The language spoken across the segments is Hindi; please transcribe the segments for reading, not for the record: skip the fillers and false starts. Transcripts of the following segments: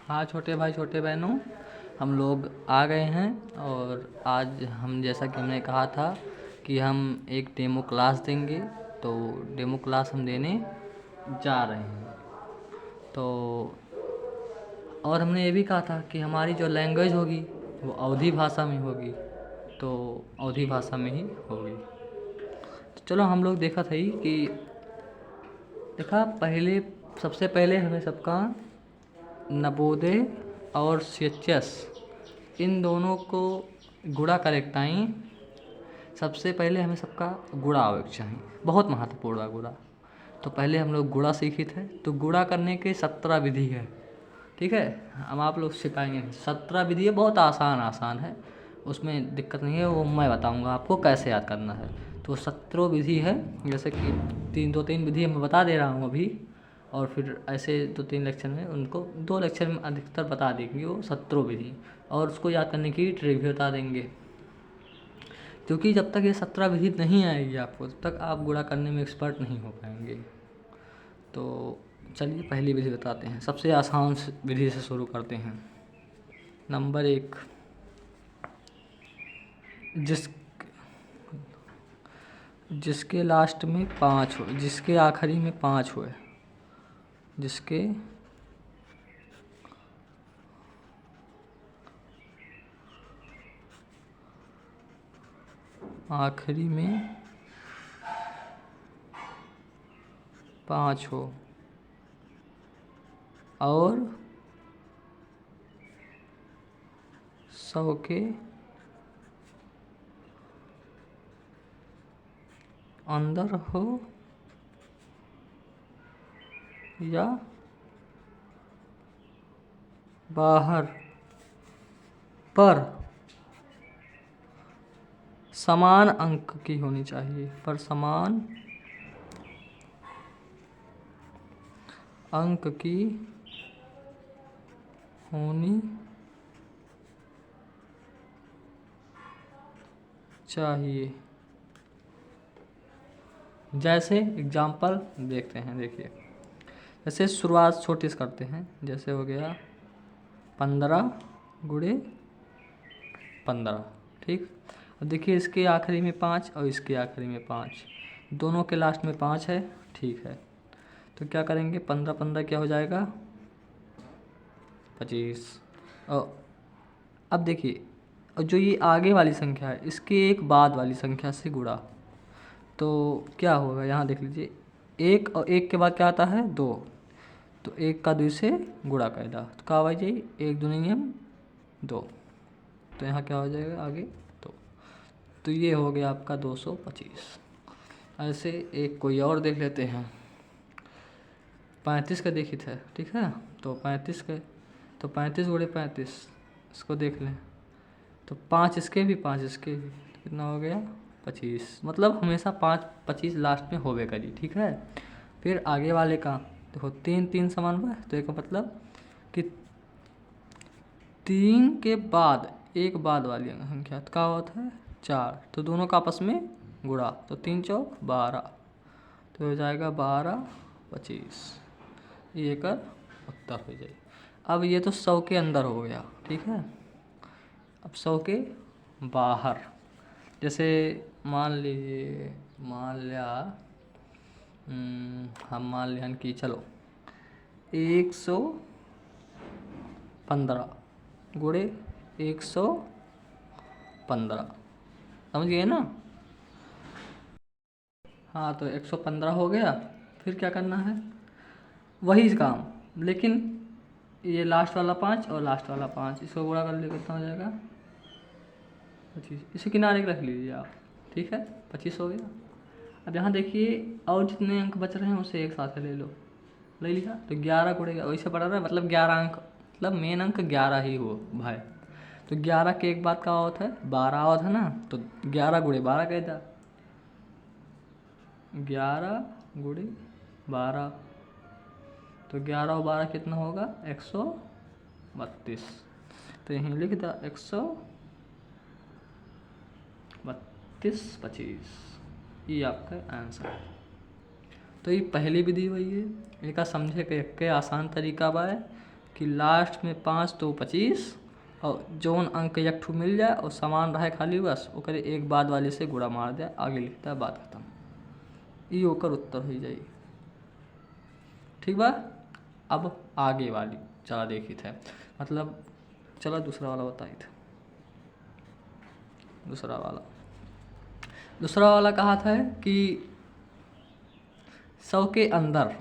हाँ छोटे भाई छोटे बहनों, हम लोग आ गए हैं। और आज हम जैसा कि हमने कहा था कि हम एक डेमो क्लास देंगे, तो डेमो क्लास हम देने जा रहे हैं। तो और हमने ये भी कहा था कि हमारी जो लैंग्वेज होगी वो अवधी भाषा में होगी, तो अवधी भाषा में ही होगी। तो चलो हम लोग देखा था ही कि देखा पहले, सबसे पहले हमें सबका नवोदय और सीएचएस इन दोनों को गुणा करेक्ट आई। सबसे पहले हमें सबका गुणा आवश्यक चाहिए, बहुत महत्वपूर्ण है गुणा। तो पहले हम लोग गुणा सीखे थे, तो गुणा करने के 17 विधि है। ठीक है, हम आप लोग सिखाएंगे। 17 विधि है, बहुत आसान आसान है, उसमें दिक्कत नहीं है। वो मैं बताऊंगा आपको कैसे याद करना है। तो 17 विधि है, जैसे कि दो तीन विधि मैं बता दे रहा हूँ अभी, और फिर ऐसे 2-3 लेक्चर में उनको 2 लेक्चर में अधिकतर बता देंगे वो 17 विधि, और उसको याद करने की ट्रिक भी बता देंगे। क्योंकि जब तक ये 17 विधि नहीं आएगी आपको, तब तक आप गुणा करने में एक्सपर्ट नहीं हो पाएंगे। तो चलिए पहली विधि बताते हैं, सबसे आसान विधि से शुरू करते हैं। नंबर 1, जिसके लास्ट में 5 हो, जिसके आखिरी में 5 हुए, जिसके आखिरी में 5 हो और 100 के अंदर हो या बाहर, पर समान अंक की होनी चाहिए, पर समान अंक की होनी चाहिए। जैसे एग्जाम्पल देखते हैं, देखिए जैसे शुरुआत छोटी से करते हैं। जैसे हो गया 15 गुणे 15, ठीक। अब देखिए इसके आखिरी में 5 और इसके आखिरी में 5, दोनों के लास्ट में 5 है, ठीक है। तो क्या करेंगे, 15 15 क्या हो जाएगा, 25। और अब देखिए, और जो ये आगे वाली संख्या है इसके एक बाद वाली संख्या से गुणा, तो क्या होगा, यहाँ देख लीजिए, 1 और 1 के बाद क्या आता है, 2। तो 1 का 2 से गुणा कर दा, तो क्या हो जाए, 1 दूनी 2। तो यहाँ क्या हो जाएगा आगे, तो ये हो गया आपका 225। ऐसे एक कोई और देख लेते हैं, 35 का देखी थे, ठीक है। तो 35 के, तो 35 गुणे 35, इसको देख लें, तो 5 इसके भी 5 इसके भी, तो कितना हो गया, 25। मतलब हमेशा 5 25 लास्ट में होवे करी, ठीक है। फिर आगे वाले का देखो, 3 3 समान हुआ, तो एक मतलब कि 3 के बाद एक बाद वाली संख्या क्या होता है, 4। तो दोनों का आपस में गुणा, तो 3 चौक 12, तो हो जाएगा 12 25, ये का उत्तर हो जाए। अब ये तो 100 के अंदर हो गया, ठीक है। अब 100 के बाहर, जैसे मान लीजिए, मान लिया हम मान लिया कि चलो 115 गुणे 115, समझ गए ना। हाँ, तो 115 हो गया। फिर क्या करना है, वही काम, लेकिन ये लास्ट वाला 5 और लास्ट वाला 5 इसको गुणा कर लिए, कितना हो जाएगा, 25। इसे किनारे रख लीजिए आप, ठीक है, 25 हो गया। अब यहाँ देखिए, और जितने अंक बच रहे हैं उसे एक साथ ले लो, ले लिया, तो 11 गुणेगा, वैसे पढ़ा रहा है, मतलब 11 अंक, मतलब मेन अंक 11 ही हो भाई। तो 11 के एक बात का होता है 12 होता है ना, तो 11 गुणे 12 कहता, 11 गुणे 12, तो 11 और 12 कितना होगा, 132। तो यहीं लिख दा 132 25, ये आपका आंसर है। तो ये पहली विधि हुई है, इनका समझे के आसान तरीका बा है कि लास्ट में 5 तो 25 और जौन अंक एक ठू मिल जाए और सामान रहे खाली बस ओकरे एक बाद वाले से गुणा मार दिया, आगे लिखता है बात खत्म। ये ओकर उत्तर हो जाई। ठीक बा। अब आगे वाली चला देखी थे, मतलब चला दूसरा वाला बताई थे। दूसरा वाला कहा था कि 100 के अंदर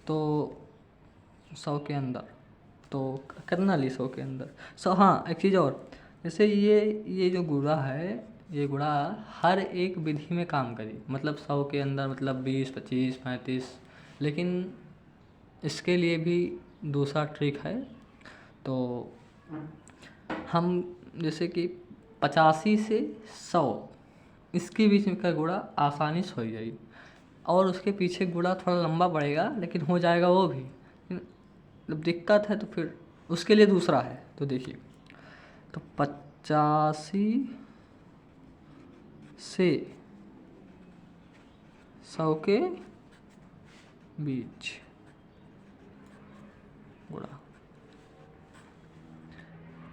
तो 100 के अंदर तो कितना ली 100 के अंदर 100। हाँ एक चीज़ और, जैसे ये जो गुणा है, ये गुणा हर एक विधि में काम करी, मतलब 100 के अंदर मतलब 20, 25, 35, लेकिन इसके लिए भी दूसरा ट्रिक है। तो हम जैसे कि 85 से 100 इसके बीच में का गुणा आसानी से हो जाएगी, और उसके पीछे गुणा थोड़ा लंबा पड़ेगा लेकिन हो जाएगा वो भी। जब दिक्कत है तो फिर उसके लिए दूसरा है। तो देखिए, तो 85 से 100 के बीच गुणा,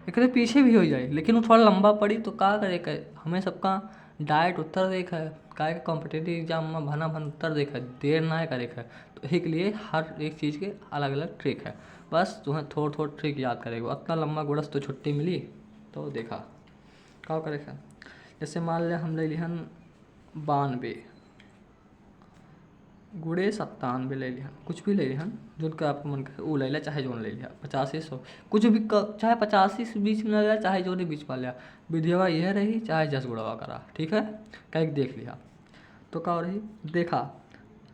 एकरे पीछे भी हो जाए लेकिन वो थोड़ा लंबा पड़ी तो का करे, हमें सबका डायरेक्ट उत्तर देखा है, काय कॉम्पिटेटिव एग्जाम में भना भन उत्तर देखा है, देर ना करे है। तो एक लिए हर एक चीज़ के अलग अलग ट्रिक है, बस तुम्हें थोड़ा थोड़ा ट्रिक याद करेगा। इतना लंबा गुणस तो छुट्टी मिली तो देखा का करे है। जैसे मान लिया हम ले लिहन 92 गुड़े 97 ले लिहन, कुछ भी ले लिहन जो का आपको मन करे वो ले लिया, चाहे जो ले लिया 85 100 कुछ भी चाहे 85 से बीच में ले लिया, चाहे जो बीच में लिया, विधिवा यह रही चाहे 10 गुणवा करा। ठीक है, कहीं देख लिया तो क्या रही, देखा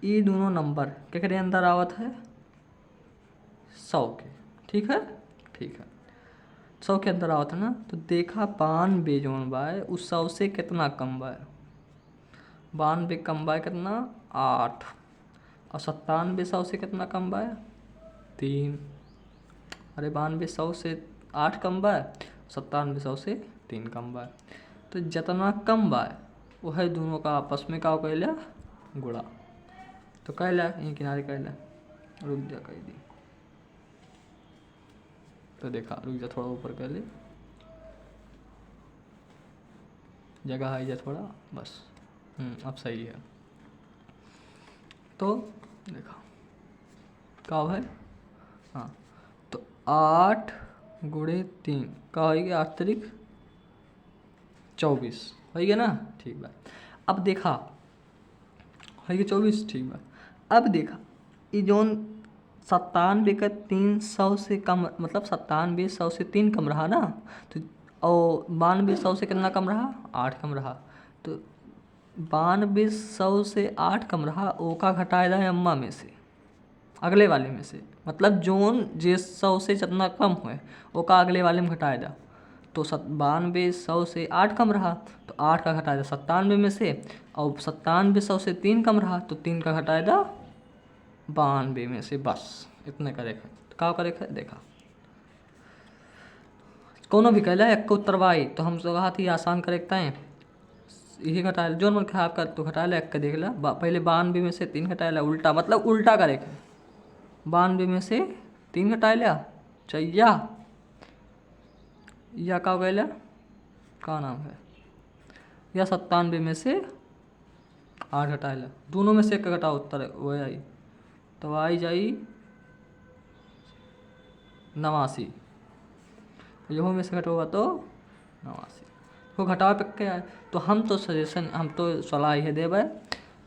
ये दोनों नंबर के अंदर आवत है 100 के। ठीक है 100 के अंदर आवत है ना, तो देखा 92 जोन बाय उस 100 से कितना कम बाय, 92 कम बाय कितना 8, और 97 100 से कितना कम बाय 3। अरे 92 100 से 8 कम बाय, 97 100 से 3 कम बाय, तो जितना कम बाय वह दोनों का आपस में का कैला गुणा। तो कैला यहीं किनारे कैला, रुक जा कह दी, तो देखा रुक जा थोड़ा ऊपर कर ले, जगह है जा थोड़ा बस। अब सही है। तो देखा का है, हाँ तो 8 गुणे 3 का होगी 8 तारीख 24 हो गया ना। ठीक बा। अब देखा है 24, ठीक बा। अब देखा ये जोन 97 का 300 से कम, मतलब 97 100 से 3 कम रहा ना, तो और 92 100 से कितना कम रहा 8 कम रहा, तो 92 100 से 8 कम रहा, ओ का घटाएगा अम्मा में से अगले वाले में से, मतलब जोन जिस 100 से जितना कम हुए वो का अगले वाले में घटाएगा। तो 92 100 से 8 कम रहा तो 8 का घटाएगा 97 में से, और 97 100 से 3 कम रहा तो 3 का घटाएगा 92 में से, बस इतने करेगा। तो क्या करेगा देखा, कोनो भी कहला एक को उत्तरवाई तो हम तो कहा थी आसान करेक्ट है, यही घटाए जो मन खराब कर तो घटा ले, एक का देख ला पहले 92 में से 3 घटाए ला, उल्टा मतलब उल्टा करेगा, 92 में से 3 घटाए लिया चैया या का गैला का नाम है, या 97 में से 8 घटाए ला, दोनों में से एक का घटाओ उत्तर वो आई, तो आई जाई 89, यहो में से घटोगा तो 89 को घटाओ पे क्या है। तो हम तो सजेशन, हम तो सलाह यह देवे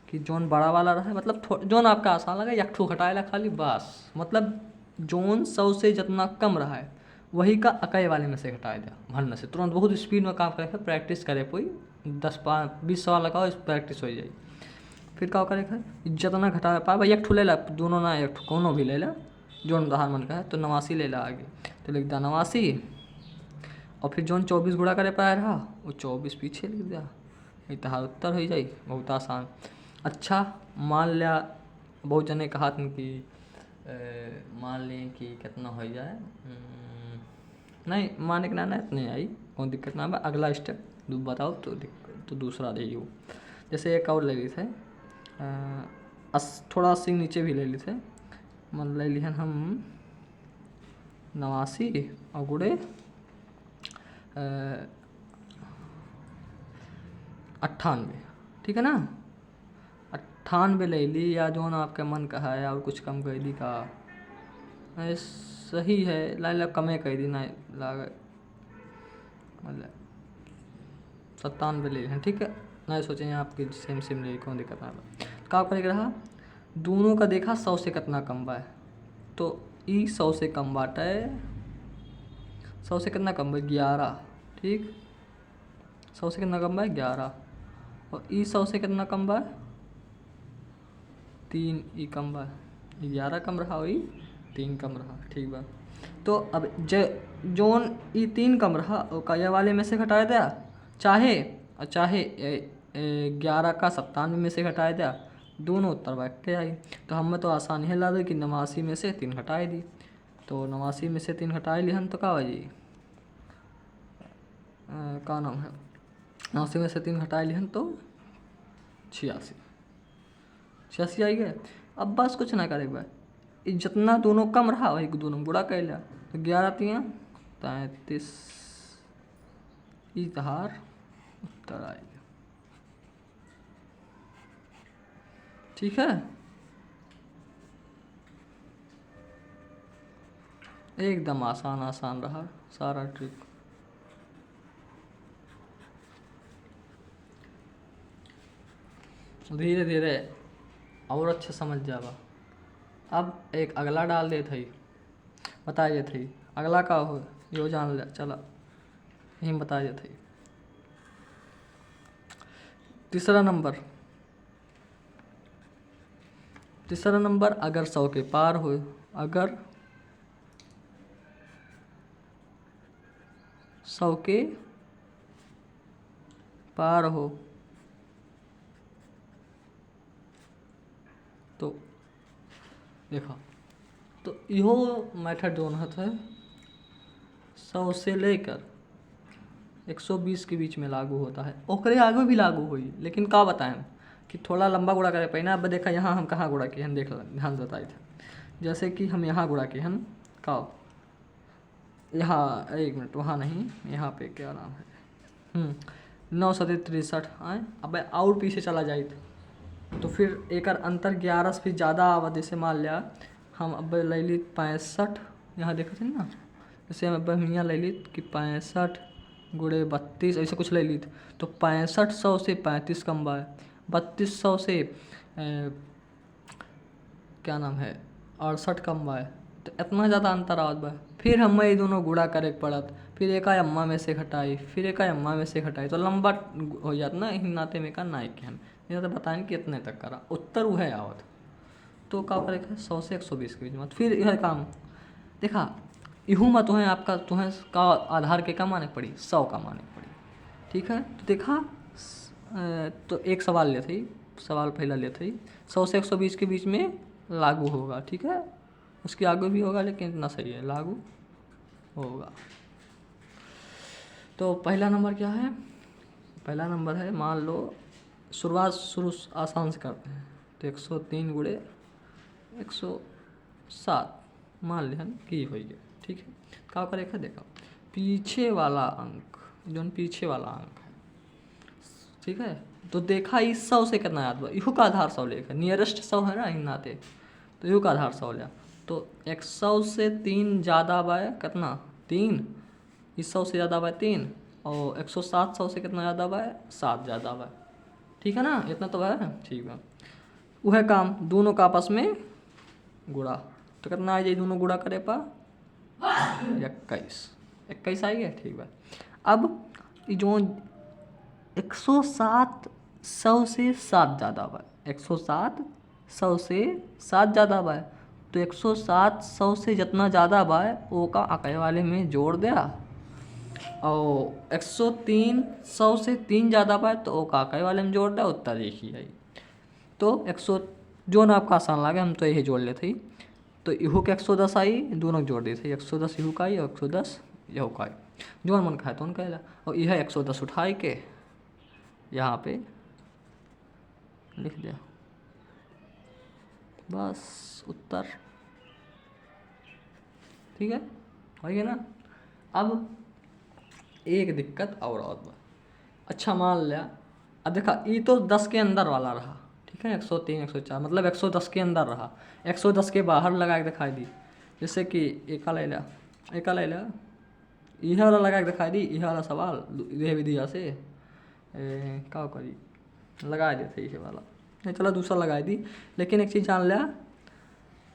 कि जोन बड़ा वाला रहे, मतलब जोन आपका आसान लगा एक ठो घटाए ला खाली बस, मतलब जोन 100 से जितना कम रहा है वही का अकई वाले में से घटाए दिया भरने से, तुरंत बहुत स्पीड में काम करे, प्रैक्टिस करे, कोई 10-20 सवाल लगाओ इस प्रैक्टिस हो जाए। फिर क्या करे जितना घटा पा भाई एक ठो ले ला, दोनों ना एक ठो कोनो भी ले ला जोन उदाहरण मन का है, तो 89 ले ला आगे, तो लिख दिया 89, और फिर जोन 24 गुणा करे पाया रहा वो 24 पीछे लिख दिया, इतना उत्तर हो जाए, बहुत आसान। अच्छा मान लिया बहुत जने कहा था कि मान लें कि कितना हो जाए, नहीं माने के ना इतने आई कोई दिक्कत ना है, अगला स्टेप बताओ तो दूसरा रही हो। जैसे एक और ले ली थे थोड़ा 80 नीचे भी ले ली थे मन ले लिहन हम 89 और गुड़े 98, ठीक है ना। 98 ले ली या जो ना आपका मन कहा है और कुछ कम कर दी का सही है, ला कमे कर दी ना लाग मतलब 97 ले लें, ठीक है ना। सोचें आपकी सेम ले कौन दिक्कत ना का कर रहा दोनों का देखा 100 से कितना कम बा है, तो ई 100 से कम बाटा है, 100 से कितना कम है 11, ठीक 100 से कितना कम बा 11 और ई 100 से कितना कम बा 3, ई कम बा 11 कम रहा और ई 3 कम रहा, ठीक बा। तो अब जोन ई 3 कम रहा और कया वाले में से घटाया दिया चाहे 11 का 97 में से घटाया दिया, दोनों उत्तर बैठ के आई। तो हमें तो आसानी है ला दो कि 89 में से 3 घटाई दी, तो 89 में से 3 घटाई ली हम तो का जी का नाम है 89 में से 3 घटाई ली हम तो 86 आई गए। अब बस कुछ ना करे भाई, जितना दोनों कम रहा वही दोनों बुरा कर लिया, तो 11 3 33 इजहार उत्तर आएगा, ठीक है। एकदम आसान रहा सारा ट्रिक। धीरे धीरे और अच्छा समझ जावा। अब एक अगला डाल दे थी, बताइए थी अगला का हो यो जान ले चला यही बताइए थी। तीसरा नंबर अगर 100 के पार हो, अगर 100 के पार हो तो देखा, तो यो मेथड जो है 100 से लेकर 120 के बीच में लागू होता है, ओकरे आगे भी लागू हुई, लेकिन का बताएं कि थोड़ा लंबा गुणा करे पहिना। अब देखा यहाँ हम कहाँ गुणा किए हैं, देख ध्यान से बताए थे। जैसे कि हम यहाँ गुणा किए हैं का, यहाँ 1 मिनट वहाँ नहीं, यहाँ पे क्या नाम है 9 7 63 आए। अब और पीछे चला जाए तो फिर एक अंतर 11 से फिर ज़्यादा आवा, जैसे मान लिया हम अब ले ली 65, यहाँ देखते थे ना, जैसे हम अब यहाँ ले ली कि 65 गुणे 32 ऐसे कुछ ले ली, तो 6500 से 35 कम बा, 3200 से क्या नाम है 68 कम बा, तो इतना ज़्यादा अंतर आवत बा। फिर हमें ये दोनों गुणा करे पड़त, फिर एक अम्मा में से घटाई, फिर एक अम्मा में से घटाई, तो लंबा हो जाता ना। इन नाते में का नाइक के हम ये तो बताएं कि इतने तक करा, उत्तर वो है आवत। तो का करेगा 100 से 120 के बीच में। फिर यह काम देखा इहू में तुम्हें आपका तुम्हें का आधार के का माने पड़ी 100 का माने पड़ी, ठीक है। तो देखा तो एक सवाल ले थी, सवाल पहला ले थी 100 से 120 के बीच में लागू होगा, ठीक है। उसके आगे भी होगा लेकिन इतना सही है लागू होगा। तो पहला नंबर क्या है, पहला नंबर है मान लो शुरू आसान से करते हैं, तो 103 गुणे 107 मान लिया की हुई है, ठीक है। क्या करेगा देखा पीछे वाला अंक जो पीछे वाला अंक है, ठीक है। तो देखा इस 100 से कितना याद हुआ, इहू का आधार 100 लेगा, नियरेस्ट 100 है ना इन नाते, तो इहू का आधार 100 लिया। तो 100 से 3 ज़्यादा बाय कितना 3, इस 100 से ज़्यादा बाय 3, और 107 100 से कितना ज़्यादा बाय 7 ज़्यादा बाय, ठीक है ना। इतना तो है ठीक है। वह काम दोनों का आपस में गुणा, तो कितना आ जाए दोनों गुणा करे पा 21 आई है, ठीक है। अब जो 107 100 से 7 ज़्यादा बा, 107 100 से 7 ज़्यादा बा, तो 107 100 से जितना ज़्यादा बा वो का आगे वाले में जोड़ दिया, और 103 100 से 3 ज़्यादा बा तो वो का आगे वाले में जोड़ दिया, उत्तर एक ही आई। तो 100 जो ना आपका आसान लगे हम तो यही जोड़ लेते ही, तो इहू के 110 आई, दोनों जोड़ दी थी 110 इहू का आई और 110 यहू का आई, जो मन खाए तो उनका, और यह 110 उठाए के यहाँ पे लिख दिया, बस उत्तर ठीक है, वही है ना। अब एक दिक्कत और बा। अच्छा मान लिया, अब देखा ये तो 10 के अंदर वाला रहा, ठीक है, 103 104 मतलब 110 के अंदर रहा, 110 के बाहर लगा के दिखाई दी। जैसे कि एका ले लिया, यह वाला लगा के दिखाई दी, यह वाला सवाल यह विधिया से क्या करी लगा देते ये वाला, नहीं चलो दूसरा लगा दी। लेकिन एक चीज़ जान लिया,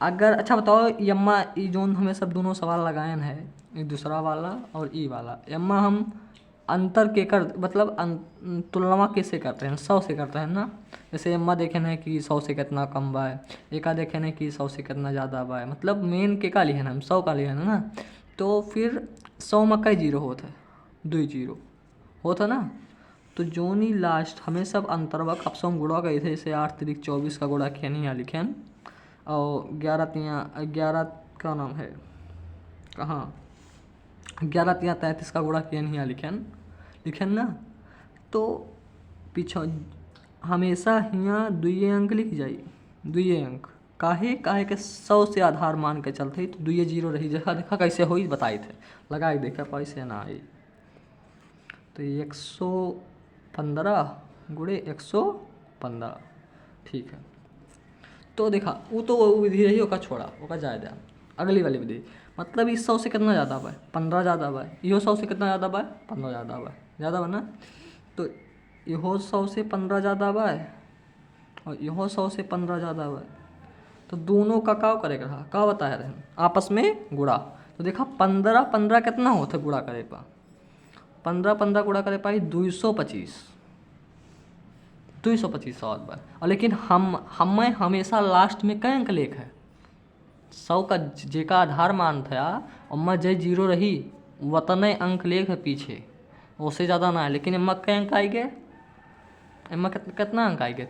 अगर अच्छा बताओ यम्मा ई जोन हमें सब दोनों सवाल लगाए हैं, ये दूसरा वाला और ई वाला, यम्मा हम अंतर के कर मतलब तुलना कैसे करते हैं, 100 से करते हैं ना। जैसे यम्मा देखे हैं कि 100 से कितना कम बा है, एका देखे हैं कि 100 से कितना ज़्यादा बा है, मतलब मेन के का लिया ना हम 100 का लिया ना। तो फिर 100 में कई जीरो होता है, 2 जीरो होता ना। तो जोन ही लास्ट हमें सब अंतर्वक अब हम गुणा गए थे, जैसे 8 3 24 का गुणा किया नहीं यहाँ लिखे हैं, और 11 का नाम है कहाँ 11 3 33 का गुणा किया नहीं यहाँ लिखे ना। तो पीछे हमेशा यहाँ दुइये अंक लिख जाई, दुइये अंक काहे के 100 से आधार मान के चलते तो दुइये जीरो रही जगह, देखा कैसे हो बताए थे, लगा के देखा कैसे ना आई। तो 115 गुणे 115, ठीक है। तो देखा वो तो वो विधि रही, ओका छोड़ा, ओका जाए दिया अगली वाली विधि। मतलब इस 100 से कितना ज़्यादा बा, 15 ज़्यादा बा, इहो 100 से कितना ज़्यादा बा, 15 ज़्यादा बा ना। तो इहो 100 से 15 ज़्यादा बा और इहो 100 से 15 ज़्यादा बा। तो दोनों का क्या करेगा रहा, क्या बताया रहे आपस में गुणा। तो देखा 15 15 कितना होता गुणा करे पा, 15 15 गुणा करे पाई 225 सवाल बार। और लेकिन हमें हमेशा लास्ट में कई अंक लेख है, 100 का जेका आधार मान था और मैं जय जीरो रही वतने अंक लेख है पीछे, उससे ज़्यादा ना है। लेकिन एम्मा कई अंक आए गए, एम्मा कितना अंक आए गए,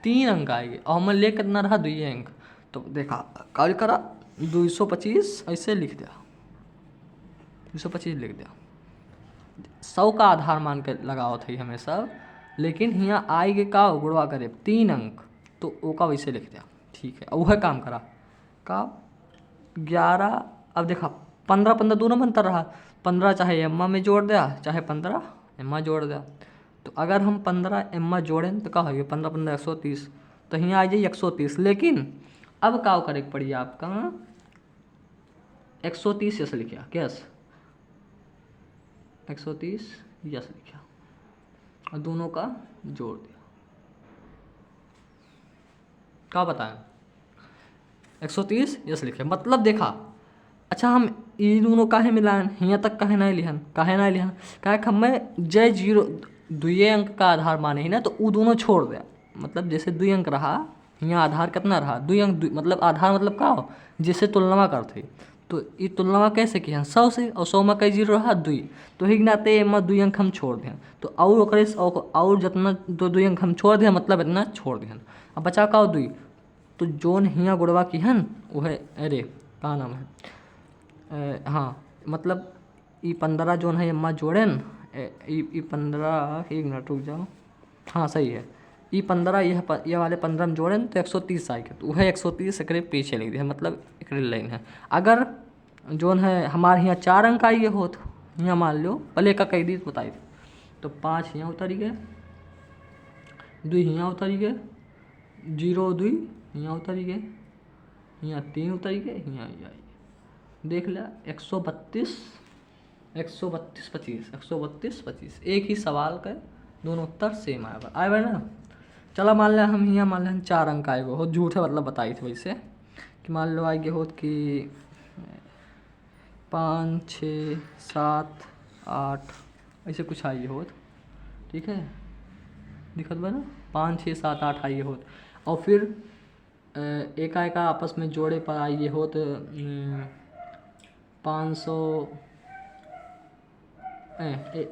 3 अंक आए गए, और हमें ले कितना रहा 2 अंक। तो देखा कल करा 225 ऐसे लिख दिया, 225 लिख दिया, 100 का आधार मान के लगाओ थे हमें सब। लेकिन यहाँ आई के का गुणवा करे 3 अंक, तो वो का वैसे लिख दिया, ठीक है। वह काम करा का 11, अब देखा 15 15 दोनों में अंतर रहा, 15 चाहे एम्मा में जोड़ दिया चाहे 15 एम्मा जोड़ दिया। तो अगर हम 15 एम्मा जोड़ें तो क्या होगा, 15 15 130, तो यहाँ आ जाइए 130। लेकिन अब क्या करे पड़ी आपका 130 यस लिखा, कैस 130 यस लिखा और दोनों का जोड़ दिया, क्या बताएं 130 यस लिखे। मतलब देखा अच्छा हम ये दोनों काहे मिलान, यहाँ तक काहे नहीं लिहन, काहे हमें जय जीरो 2 अंक का आधार माने ही ना, तो वो दोनों छोड़ दिया। मतलब जैसे 2 अंक रहा, यहाँ आधार कितना रहा 2 अंक, मतलब आधार मतलब क्या हो जिससे तुलना करते। तो ये तुलना कैसे किया 100 से, और 100 में कई जीरो रहा 2, तो ही नाते एमा 2 अंक हम छोड़ दें। तो और जितना 2 अंक हम छोड़ दें मतलब इतना छोड़ दें, अब बचा का 2। तो जोन हियाँ गुड़वा की हन वो है, अरे का नाम है हाँ, मतलब ये 15 जोन है अम्मा जोड़न, ये 15 एक मिनट रुक जाओ, हाँ सही है, ये 15 यह वाले 15 में जोड़न तो 130 आएगा। तो वह 130 एक पीछे लिख दिया, मतलब एक लाइन है। अगर जोन है हमारे यहाँ 4 अंक आइए हो तो यहाँ मान लो पहले का कही दी बताई, तो 5 यहाँ उतर गए, 2 यहाँ उतर गए, 0 2 यहाँ उतर गए, यहाँ 3 उतर गए, यहाँ देख लिया 132 25 एक ही सवाल का दोनों उत्तर सेम आए भाई ना। चला मान लिया हम यहाँ मान लिया 4 अंक आए गए हो, झूठ है मतलब बताई थी वैसे कि मान लो आगे हो कि 5 6 7 8 ऐसे कुछ आइए हो, ठीक है दिक्कत बा ना 5 6 7 8 आइए हो। और फिर एक आपस में जोड़े पर आइए हो तो 500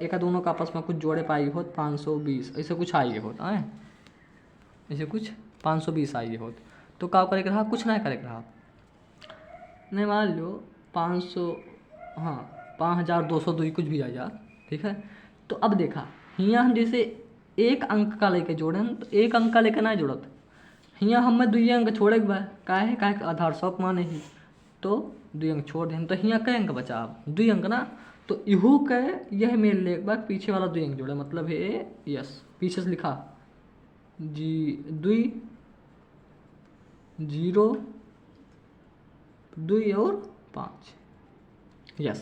एक दोनों का आपस में कुछ जोड़े पाई हो 520 ऐसे कुछ आइए हो, ऐसे कुछ 520 आइए हो। तो क्या करे रहा, कुछ नहीं करे रहा, नहीं मान लो 500 हाँ 5202 कुछ भी आ जा, ठीक है। तो अब देखा यहाँ हम जैसे एक अंक का लेके जोड़ें तो एक अंक का लेके ना जोड़त, यहाँ हमें 2 अंक छोड़े के बाद काहे आधार शौक माने ही तो 2 अंक छोड़ दें। तो यहाँ कई अंक बचा, अब 2 अंक ना, तो इहू के यह मेल ले एक बार पीछे वाला 2 अंक जोड़े, मतलब है यस, पीछे से लिखा जी 2 0 2 और 5 यस,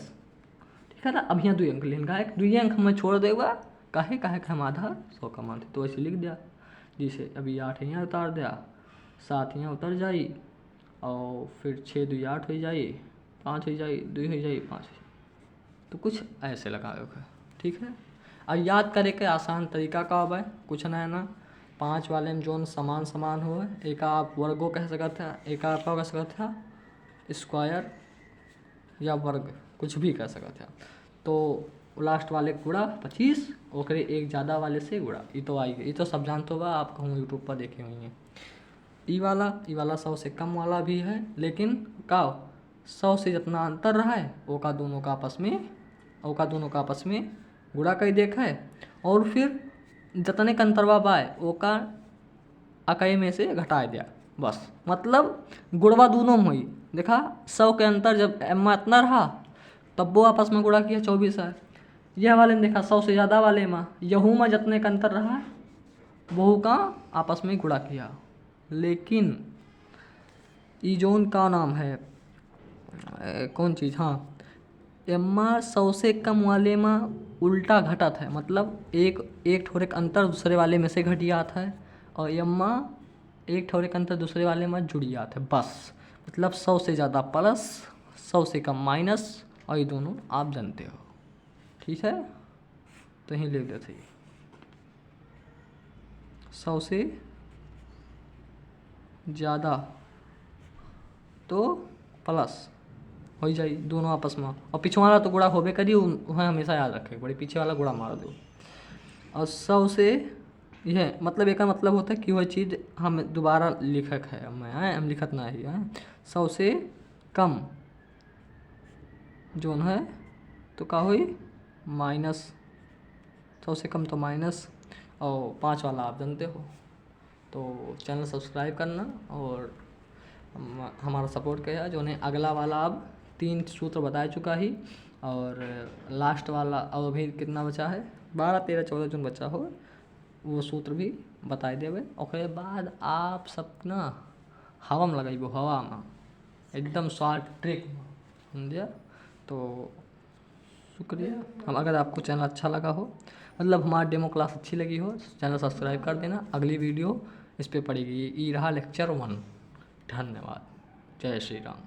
ठीक है ना। अब यहाँ 2 अंक लेना है, 2 अंक हमें छोड़ देगा, काहे हम आधा 100 का मानते, तो ऐसे लिख दिया। जैसे अभी 8 यहाँ उतार दिया, 7 यहाँ उतर जाई, और फिर 6 2 8 हो जाए, 5 हो जाए, 2 हो जाए, 5 हो जाए, तो कुछ ऐसे लगाओगे, ठीक है। अब याद करे के आसान तरीका का अब है, कुछ ना है ना, 5 वाले में जोन समान समान हो, एक आप वर्गो कह सकते हैं, एक आप कह सकते हैं स्क्वायर या वर्ग, कुछ भी कह सकते हैं। तो लास्ट वाले गुड़ा 25, ओकरे एक ज़्यादा वाले से गुड़ा, ये तो आई, ये तो सब जानते होगा, आप कहूँ यूट्यूब पर देखे हुई हैं। ई वाला 100 से कम वाला भी है, लेकिन का 100 से जितना अंतर रहा है वो का दोनों का आपस में गुड़ा कर देखा है, और फिर जितने का अंतरवा बाय वो का अकई में से घटा दिया, बस। मतलब गुड़वा दोनों में हुई, देखा 100 के अंतर जब एम इतना रहा तब वो आपस में गुड़ा किया 24 है। यह वाले ने देखा 100 से ज़्यादा वाले में, यहू में जितने का अंतर रहा वो का आपस में गुड़ा किया। लेकिन ई जोन का नाम है कौन चीज़, हाँ, एम्मा 100 से कम वाले में उल्टा घटत है, मतलब एक ठोरे का अंतर दूसरे वाले में से घट जाता है, और एम्मा एक ठोरे का अंतर दूसरे वाले में जुड़ जाता है, बस। मतलब 100 से ज़्यादा प्लस, 100 से कम माइनस, और ये दोनों आप जानते हो, ठीक है। तो यहीं लिख देते, 100 से ज़्यादा तो प्लस हो जाए दोनों आपस में, और पीछे वाला तो गुड़ा होबे करी, वह हमेशा याद रखे, बड़े पीछे वाला गुड़ा मार दो। और 100 से यह मतलब एक मतलब होता है कि वह चीज़ हम दोबारा लिखक है, हम लिखत ना ही है। 100 से कम जोन है तो का हुई माइनस, 100 से कम तो माइनस, और 5 वाला आप जानते हो। तो चैनल सब्सक्राइब करना और हमारा सपोर्ट किया, जो ने अगला वाला अब 3 सूत्र बता चुका ही, और लास्ट वाला अब अभी कितना बचा है, 12 13 14 जो बचा हो वो सूत्र भी बता देवे। और बाद आप सब ना हवा में लगाइबो, हवा में एकदम शॉर्ट ट्रिक समझिए। तो शुक्रिया। हम अगर आपको चैनल अच्छा लगा हो, मतलब हमारा डेमो क्लास अच्छी लगी हो, चैनल सब्सक्राइब कर देना। अगली वीडियो इस पे पड़ेगी, ये रहा लेक्चर 1। धन्यवाद। जय श्री राम।